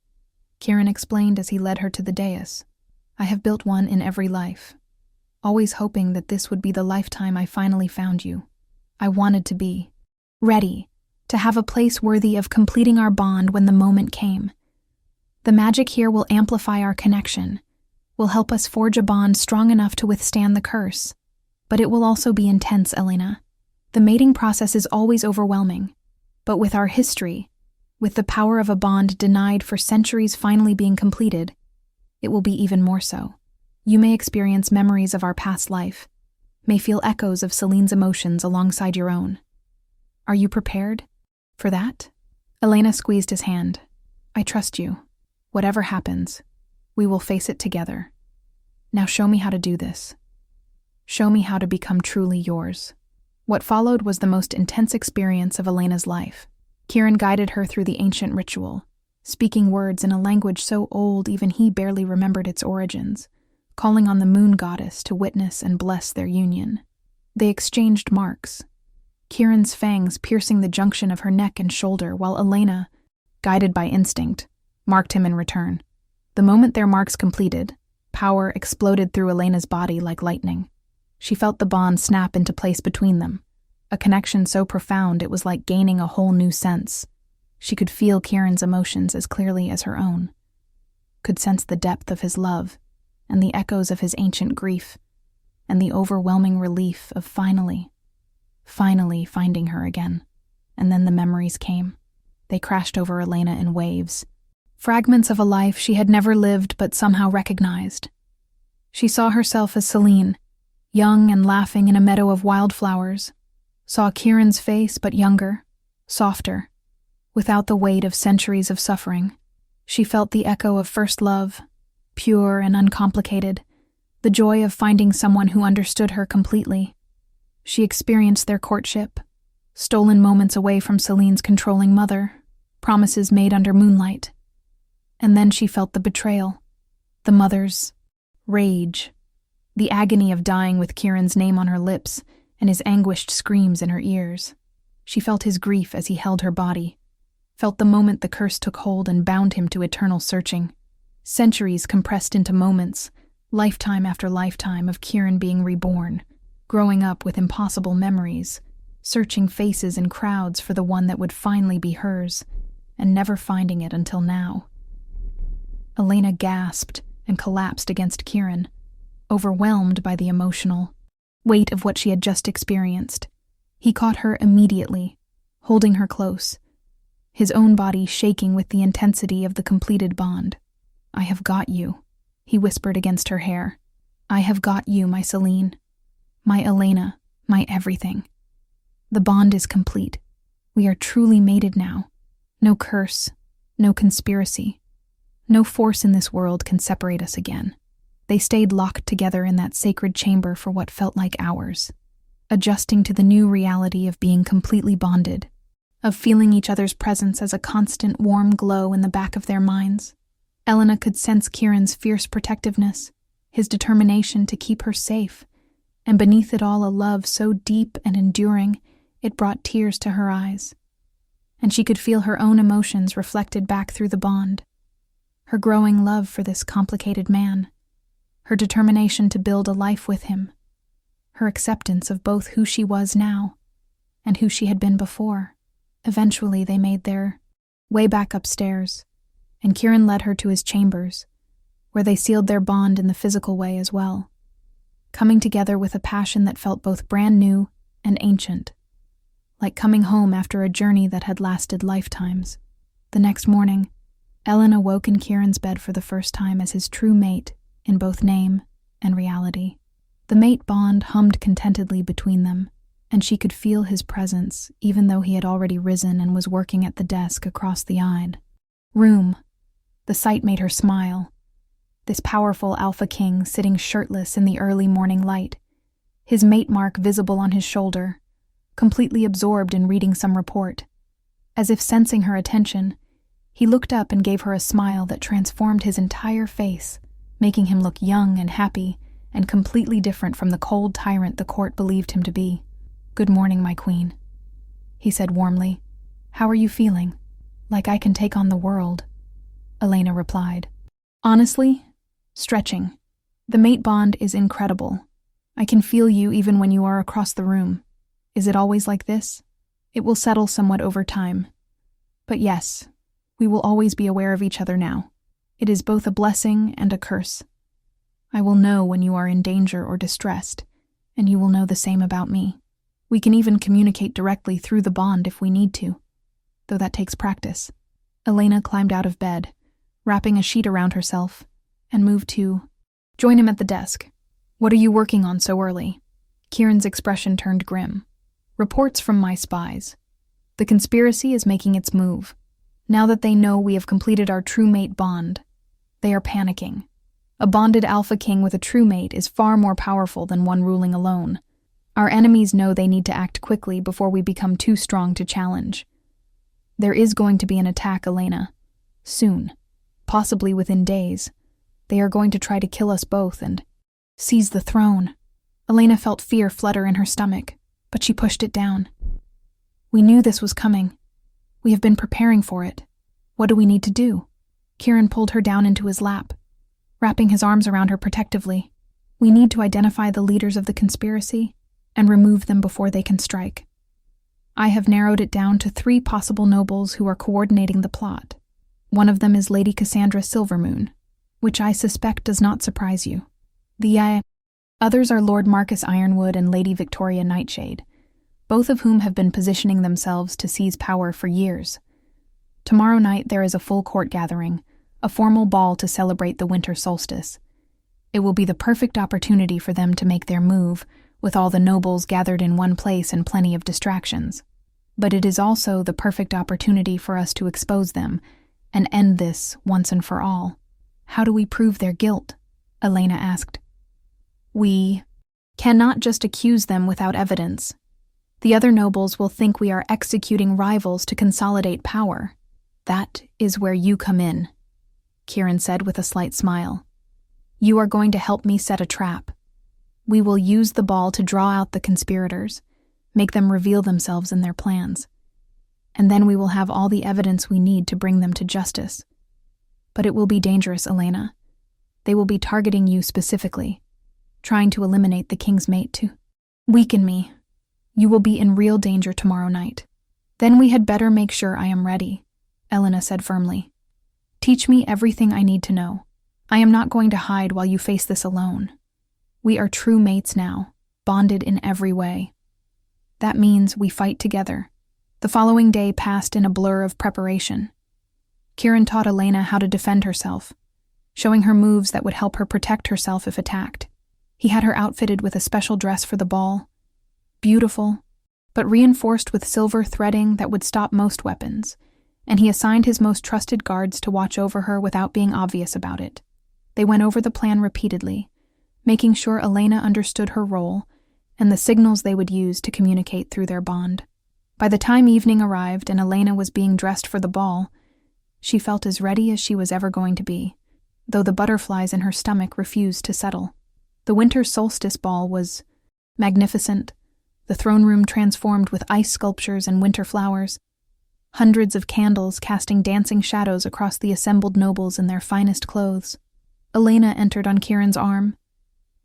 Kieran explained as he led her to the dais. "I have built one in every life, always hoping that this would be the lifetime I finally found you. I wanted to be ready, to have a place worthy of completing our bond when the moment came. The magic here will amplify our connection, will help us forge a bond strong enough to withstand the curse. But it will also be intense, Elena. The mating process is always overwhelming, but with our history, with the power of a bond denied for centuries finally being completed, it will be even more so. You may experience memories of our past life, may feel echoes of Celine's emotions alongside your own. Are you prepared for that?" Elena squeezed his hand. "I trust you. Whatever happens, we will face it together. Now show me how to do this. Show me how to become truly yours." What followed was the most intense experience of Elena's life. Kieran guided her through the ancient ritual, speaking words in a language so old even he barely remembered its origins, calling on the moon goddess to witness and bless their union. They exchanged marks, Kieran's fangs piercing the junction of her neck and shoulder, while Elena, guided by instinct, marked him in return. The moment their marks completed, power exploded through Elena's body like lightning. She felt the bond snap into place between them, a connection so profound it was like gaining a whole new sense. She could feel Kieran's emotions as clearly as her own, could sense the depth of his love, and the echoes of his ancient grief, and the overwhelming relief of finally finding her again. And then the memories came. They crashed over Elena in waves, fragments of a life she had never lived but somehow recognized. She saw herself as Celine, young and laughing in a meadow of wildflowers, saw Kieran's face but younger, softer, without the weight of centuries of suffering. She felt the echo of first love, pure and uncomplicated, the joy of finding someone who understood her completely. She experienced their courtship, stolen moments away from Celine's controlling mother, promises made under moonlight. And then she felt the betrayal, the mother's rage, the agony of dying with Kieran's name on her lips and his anguished screams in her ears. She felt his grief as he held her body, felt the moment the curse took hold and bound him to eternal searching. Centuries compressed into moments, lifetime after lifetime of Kieran being reborn, growing up with impossible memories, searching faces in crowds for the one that would finally be hers, and never finding it until now. Elena gasped and collapsed against Kieran, overwhelmed by the emotional weight of what she had just experienced. He caught her immediately, holding her close, his own body shaking with the intensity of the completed bond. "I have got you," he whispered against her hair. "I have got you, my Celine. My Elena, my everything. The bond is complete. We are truly mated now. No curse, no conspiracy. No force in this world can separate us again." They stayed locked together in that sacred chamber for what felt like hours, adjusting to the new reality of being completely bonded, of feeling each other's presence as a constant warm glow in the back of their minds. Elena could sense Kieran's fierce protectiveness, his determination to keep her safe, and beneath it all a love so deep and enduring it brought tears to her eyes. And she could feel her own emotions reflected back through the bond, her growing love for this complicated man, her determination to build a life with him, her acceptance of both who she was now and who she had been before. Eventually they made their way back upstairs, and Kieran led her to his chambers, where they sealed their bond in the physical way as well, coming together with a passion that felt both brand new and ancient, like coming home after a journey that had lasted lifetimes. The next morning, Ellen awoke in Kieran's bed for the first time as his true mate in both name and reality. The mate bond hummed contentedly between them, and she could feel his presence even though he had already risen and was working at the desk across the room. The sight made her smile. this powerful alpha king sitting shirtless in the early morning light, his mate mark visible on his shoulder, completely absorbed in reading some report. As if sensing her attention, he looked up and gave her a smile that transformed his entire face, making him look young and happy and completely different from the cold tyrant the court believed him to be. "Good morning, my queen," he said warmly. "How are you feeling?" "Like I can take on the world," Elena replied. "Honestly, stretching. The mate bond is incredible. I can feel you even when you are across the room. Is it always like this? It will settle somewhat over time. But yes, we will always be aware of each other now. It is both a blessing and a curse. I will know when you are in danger or distressed, and you will know the same about me. We can even communicate directly through the bond if we need to, though that takes practice." Elena climbed out of bed, wrapping a sheet around herself, and moved to join him at the desk. "What are you working on so early?" Kieran's expression turned grim. "Reports from my spies. The conspiracy is making its move. Now that they know we have completed our true mate bond, they are panicking. A bonded alpha king with a true mate is far more powerful than one ruling alone. Our enemies know they need to act quickly before we become too strong to challenge. There is going to be an attack, Elena. Soon. Possibly within days. They are going to try to kill us both and seize the throne." Elena felt fear flutter in her stomach, but she pushed it down. "We knew this was coming. We have been preparing for it. What do we need to do?" Kieran pulled her down into his lap, wrapping his arms around her protectively. "We need to identify the leaders of the conspiracy and remove them before they can strike. I have narrowed it down to 3 possible nobles who are coordinating the plot. One of them is Lady Cassandra Silvermoon, which I suspect does not surprise you. The others are Lord Marcus Ironwood and Lady Victoria Nightshade, both of whom have been positioning themselves to seize power for years. Tomorrow night there is a full court gathering, a formal ball to celebrate the winter solstice. It will be the perfect opportunity for them to make their move, with all the nobles gathered in one place and plenty of distractions. But it is also the perfect opportunity for us to expose them and end this once and for all." "How do we prove their guilt?" Elena asked. "We cannot just accuse them without evidence. The other nobles will think we are executing rivals to consolidate power. That is where you come in," Kieran said with a slight smile. "You are going to help me set a trap. We will use the ball to draw out the conspirators, make them reveal themselves and their plans. And then we will have all the evidence we need to bring them to justice. But it will be dangerous, Elena. They will be targeting you specifically, trying to eliminate the king's mate to weaken me. You will be in real danger tomorrow night. Then we had better make sure I am ready," Elena said firmly. "Teach me everything I need to know. I am not going to hide while you face this alone. We are true mates now, bonded in every way. That means we fight together." The following day passed in a blur of preparation. Kieran taught Elena how to defend herself, showing her moves that would help her protect herself if attacked. He had her outfitted with a special dress for the ball. Beautiful, but reinforced with silver threading that would stop most weapons, and he assigned his most trusted guards to watch over her without being obvious about it. They went over the plan repeatedly, making sure Elena understood her role and the signals they would use to communicate through their bond. By the time evening arrived and Elena was being dressed for the ball, she felt as ready as she was ever going to be, though the butterflies in her stomach refused to settle. The winter solstice ball was magnificent, the throne room transformed with ice sculptures and winter flowers, hundreds of candles casting dancing shadows across the assembled nobles in their finest clothes. Elena entered on Kieran's arm,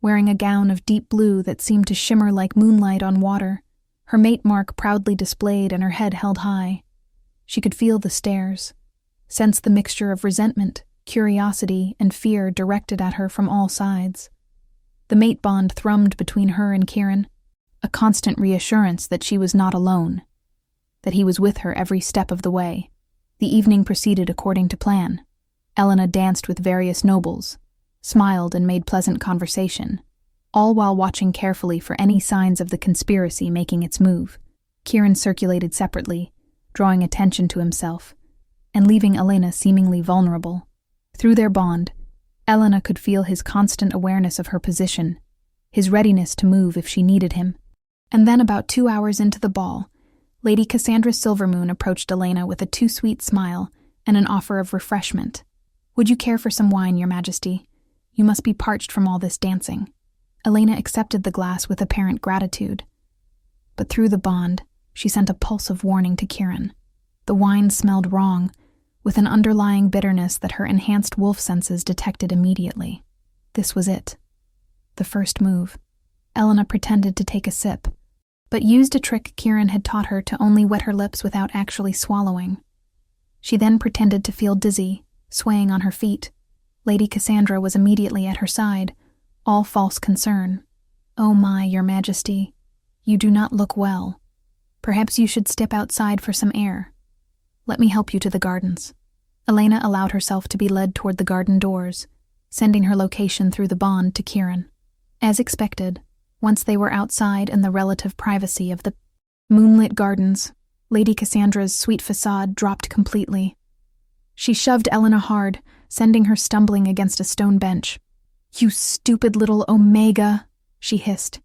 wearing a gown of deep blue that seemed to shimmer like moonlight on water, her mate mark proudly displayed and her head held high. She could feel the stares, sense the mixture of resentment, curiosity, and fear directed at her from all sides. The mate bond thrummed between her and Kieran, a constant reassurance that she was not alone, that he was with her every step of the way. The evening proceeded according to plan. Elena danced with various nobles, smiled and made pleasant conversation, all while watching carefully for any signs of the conspiracy making its move. Kieran circulated separately, drawing attention to himself, and leaving Elena seemingly vulnerable. Through their bond, Elena could feel his constant awareness of her position, his readiness to move if she needed him. And then about 2 hours into the ball, Lady Cassandra Silvermoon approached Elena with a too-sweet smile and an offer of refreshment. "Would you care for some wine, Your Majesty? You must be parched from all this dancing." Elena accepted the glass with apparent gratitude. But through the bond, she sent a pulse of warning to Kieran. The wine smelled wrong, with an underlying bitterness that her enhanced wolf senses detected immediately. This was it. The first move. Elena pretended to take a sip, but used a trick Kieran had taught her to only wet her lips without actually swallowing. She then pretended to feel dizzy, swaying on her feet. Lady Cassandra was immediately at her side, all false concern. "Oh my, Your Majesty, you do not look well. Perhaps you should step outside for some air. Let me help you to the gardens." Elena allowed herself to be led toward the garden doors, sending her location through the bond to Kieran. As expected, once they were outside in the relative privacy of the moonlit gardens, Lady Cassandra's sweet facade dropped completely. She shoved Elena hard, sending her stumbling against a stone bench. "You stupid little Omega," she hissed.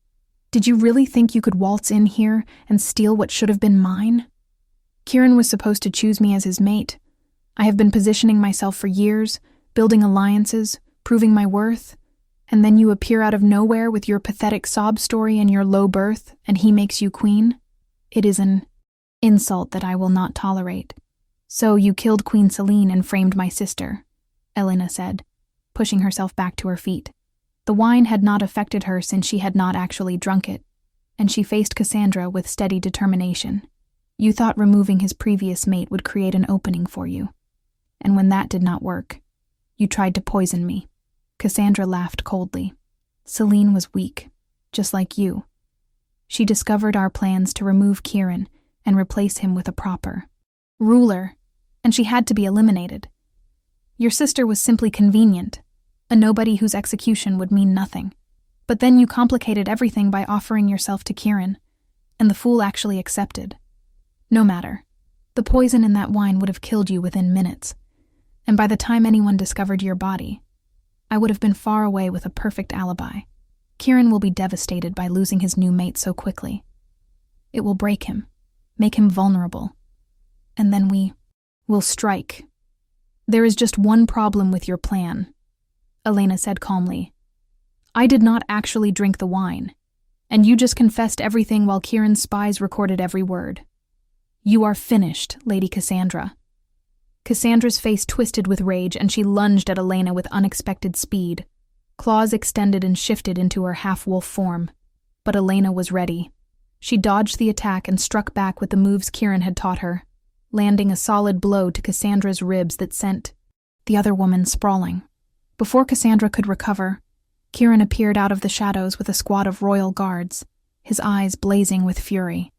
"Did you really think you could waltz in here and steal what should have been mine? Kieran was supposed to choose me as his mate. I have been positioning myself for years, building alliances, proving my worth, and then you appear out of nowhere with your pathetic sob story and your low birth, and he makes you queen? It is an insult that I will not tolerate. So you killed Queen Selene and framed my sister," Elena said, pushing herself back to her feet. The wine had not affected her since she had not actually drunk it, and she faced Cassandra with steady determination. "You thought removing his previous mate would create an opening for you. And when that did not work, you tried to poison me." Cassandra laughed coldly. "Selene was weak, just like you. She discovered our plans to remove Kieran and replace him with a proper ruler, and she had to be eliminated. Your sister was simply convenient, a nobody whose execution would mean nothing. But then you complicated everything by offering yourself to Kieran, and the fool actually accepted. No matter. The poison in that wine would have killed you within minutes, and by the time anyone discovered your body, I would have been far away with a perfect alibi. Kieran will be devastated by losing his new mate so quickly. It will break him, make him vulnerable, and then we will strike. There is just one problem with your plan," Elena said calmly. "I did not actually drink the wine, and you just confessed everything while Kieran's spies recorded every word. You are finished, Lady Cassandra." Cassandra's face twisted with rage, and she lunged at Elena with unexpected speed. Claws extended and shifted into her half-wolf form. But Elena was ready. She dodged the attack and struck back with the moves Kieran had taught her, landing a solid blow to Cassandra's ribs that sent the other woman sprawling. Before Cassandra could recover, Kieran appeared out of the shadows with a squad of royal guards, his eyes blazing with fury.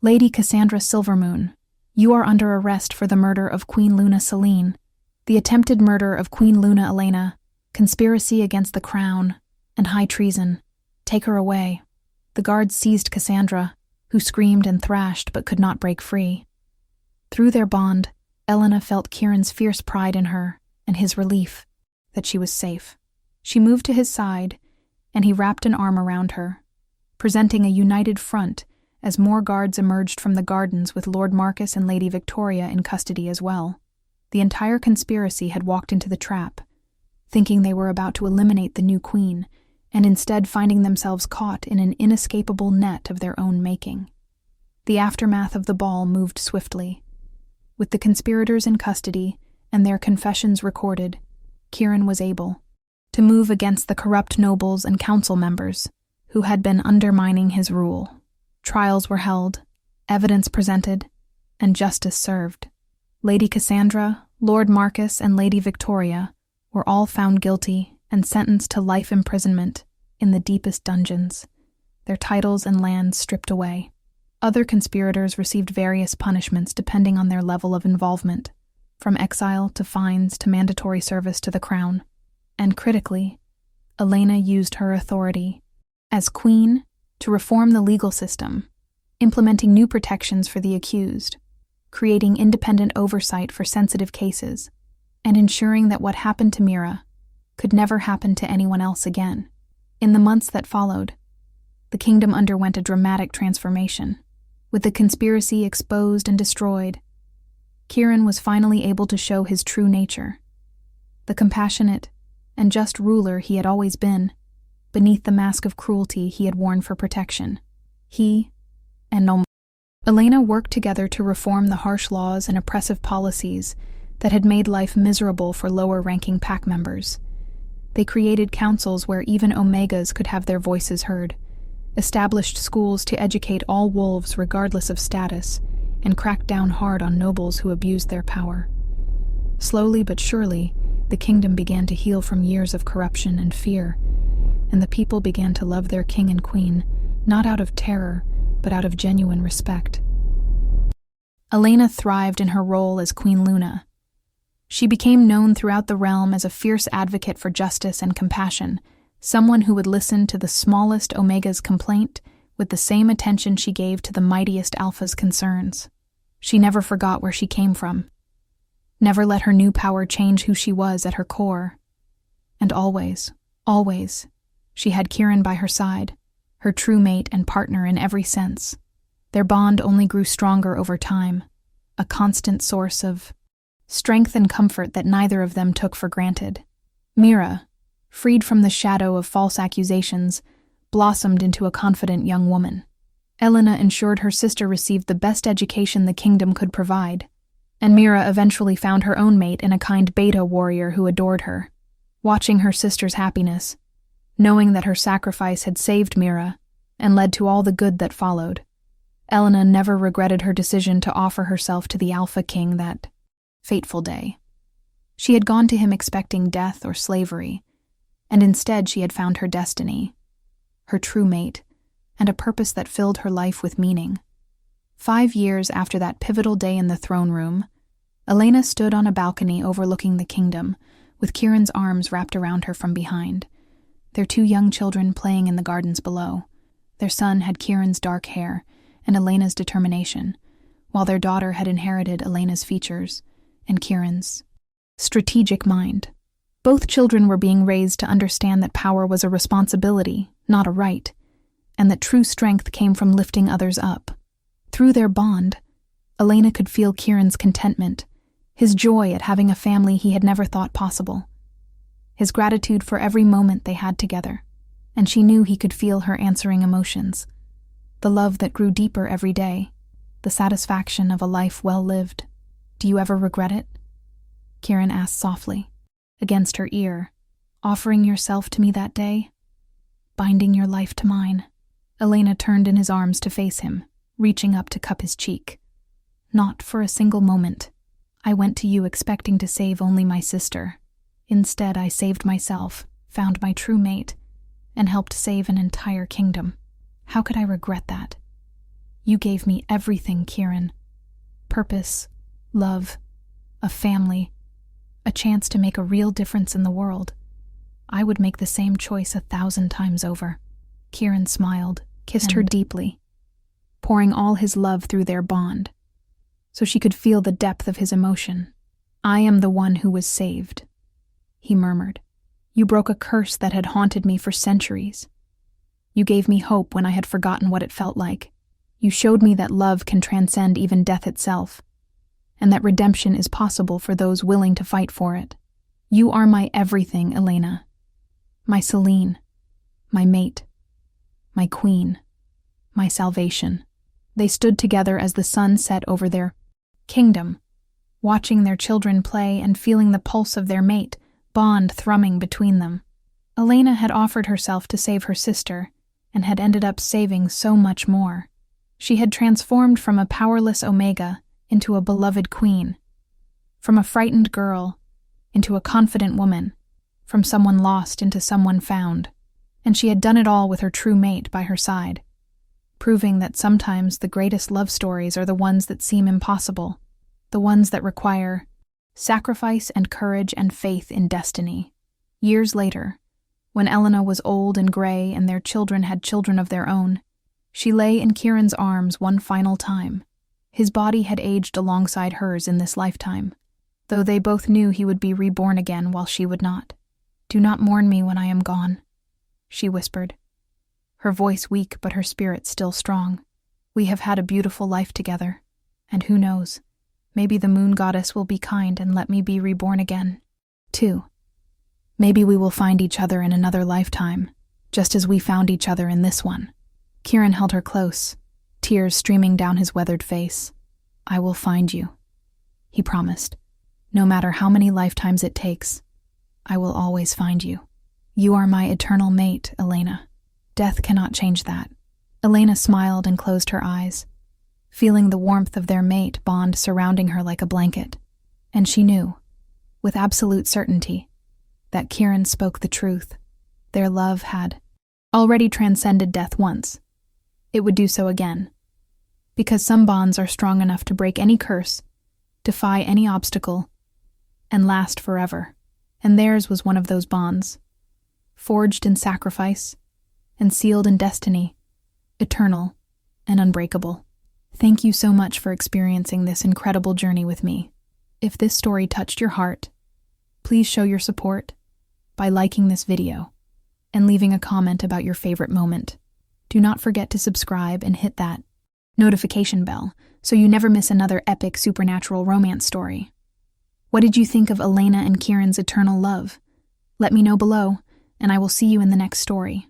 "Lady Cassandra Silvermoon, you are under arrest for the murder of Queen Luna Selene, the attempted murder of Queen Luna Elena, conspiracy against the crown, and high treason. Take her away." The guards seized Cassandra, who screamed and thrashed but could not break free. Through their bond, Elena felt Kieran's fierce pride in her and his relief that she was safe. She moved to his side, and he wrapped an arm around her, presenting a united front as more guards emerged from the gardens with Lord Marcus and Lady Victoria in custody as well. The entire conspiracy had walked into the trap, thinking they were about to eliminate the new queen, and instead finding themselves caught in an inescapable net of their own making. The aftermath of the ball moved swiftly. With the conspirators in custody and their confessions recorded, Kieran was able to move against the corrupt nobles and council members who had been undermining his rule. Trials were held, evidence presented, and justice served. Lady Cassandra, Lord Marcus, and Lady Victoria were all found guilty and sentenced to life imprisonment in the deepest dungeons, their titles and lands stripped away. Other conspirators received various punishments depending on their level of involvement, from exile to fines to mandatory service to the crown. And critically, Elena used her authority as queen to reform the legal system, implementing new protections for the accused, creating independent oversight for sensitive cases, and ensuring that what happened to Mira could never happen to anyone else again. In the months that followed, the kingdom underwent a dramatic transformation. With the conspiracy exposed and destroyed, Kieran was finally able to show his true nature, the compassionate and just ruler he had always been, beneath the mask of cruelty he had worn for protection. He and Elena worked together to reform the harsh laws and oppressive policies that had made life miserable for lower-ranking pack members. They created councils where even Omegas could have their voices heard, established schools to educate all wolves regardless of status, and cracked down hard on nobles who abused their power. Slowly but surely, the kingdom began to heal from years of corruption and fear, and the people began to love their king and queen, not out of terror, but out of genuine respect. Elena thrived in her role as Queen Luna. She became known throughout the realm as a fierce advocate for justice and compassion, someone who would listen to the smallest Omega's complaint with the same attention she gave to the mightiest Alpha's concerns. She never forgot where she came from, never let her new power change who she was at her core. And always, she had Kieran by her side, her true mate and partner in every sense. Their bond only grew stronger over time, a constant source of strength and comfort that neither of them took for granted. Mira, freed from the shadow of false accusations, blossomed into a confident young woman. Elena ensured her sister received the best education the kingdom could provide, and Mira eventually found her own mate in a kind beta warrior who adored her. Watching her sister's happiness, knowing that her sacrifice had saved Mira and led to all the good that followed, Elena never regretted her decision to offer herself to the Alpha King that fateful day. She had gone to him expecting death or slavery, and instead she had found her destiny, her true mate, and a purpose that filled her life with meaning. 5 years after that pivotal day in the throne room, Elena stood on a balcony overlooking the kingdom, with Kieran's arms wrapped around her from behind, their 2 young children playing in the gardens below. Their son had Kieran's dark hair and Elena's determination, while their daughter had inherited Elena's features and Kieran's strategic mind. Both children were being raised to understand that power was a responsibility, not a right, and that true strength came from lifting others up. Through their bond, Elena could feel Kieran's contentment, his joy at having a family he had never thought possible, his gratitude for every moment they had together, and she knew he could feel her answering emotions, the love that grew deeper every day, the satisfaction of a life well lived. "Do you ever regret it?" Kieran asked softly, against her ear. "Offering yourself to me that day? Binding your life to mine?" Elena turned in his arms to face him, reaching up to cup his cheek. "Not for a single moment. I went to you expecting to save only my sister. Instead, I saved myself, found my true mate, and helped save an entire kingdom. How could I regret that? You gave me everything, Kieran. Purpose, love, a family, a chance to make a real difference in the world. I would make the same choice 1,000 times over." Kieran smiled, kissed her deeply, pouring all his love through their bond, so she could feel the depth of his emotion. "I am the one who was saved," he murmured. "You broke a curse that had haunted me for centuries. You gave me hope when I had forgotten what it felt like. You showed me that love can transcend even death itself, and that redemption is possible for those willing to fight for it. You are my everything, Elena. My Celine, my mate, my queen, my salvation." They stood together as the sun set over their kingdom, watching their children play and feeling the pulse of their mate, bond thrumming between them. Elena had offered herself to save her sister, and had ended up saving so much more. She had transformed from a powerless Omega into a beloved queen, from a frightened girl into a confident woman, from someone lost into someone found, and she had done it all with her true mate by her side, proving that sometimes the greatest love stories are the ones that seem impossible, the ones that require sacrifice and courage and faith in destiny. Years later, when Elena was old and gray and their children had children of their own, she lay in Kieran's arms one final time. His body had aged alongside hers in this lifetime, though they both knew he would be reborn again while she would not. "Do not mourn me when I am gone," she whispered, her voice weak but her spirit still strong. "We have had a beautiful life together, and who knows, maybe the moon goddess will be kind and let me be reborn again. 2. Maybe we will find each other in another lifetime, just as we found each other in this one." Kieran held her close, tears streaming down his weathered face. "I will find you," he promised. "No matter how many lifetimes it takes, I will always find you. You are my eternal mate, Elena. Death cannot change that." Elena smiled and closed her eyes, feeling the warmth of their mate bond surrounding her like a blanket. And she knew, with absolute certainty, that Kieran spoke the truth. Their love had already transcended death once. It would do so again. Because some bonds are strong enough to break any curse, defy any obstacle, and last forever. And theirs was one of those bonds, forged in sacrifice and sealed in destiny, eternal and unbreakable. Thank you so much for experiencing this incredible journey with me. If this story touched your heart, please show your support by liking this video and leaving a comment about your favorite moment. Do not forget to subscribe and hit that notification bell so you never miss another epic supernatural romance story. What did you think of Elena and Kieran's eternal love? Let me know below, and I will see you in the next story.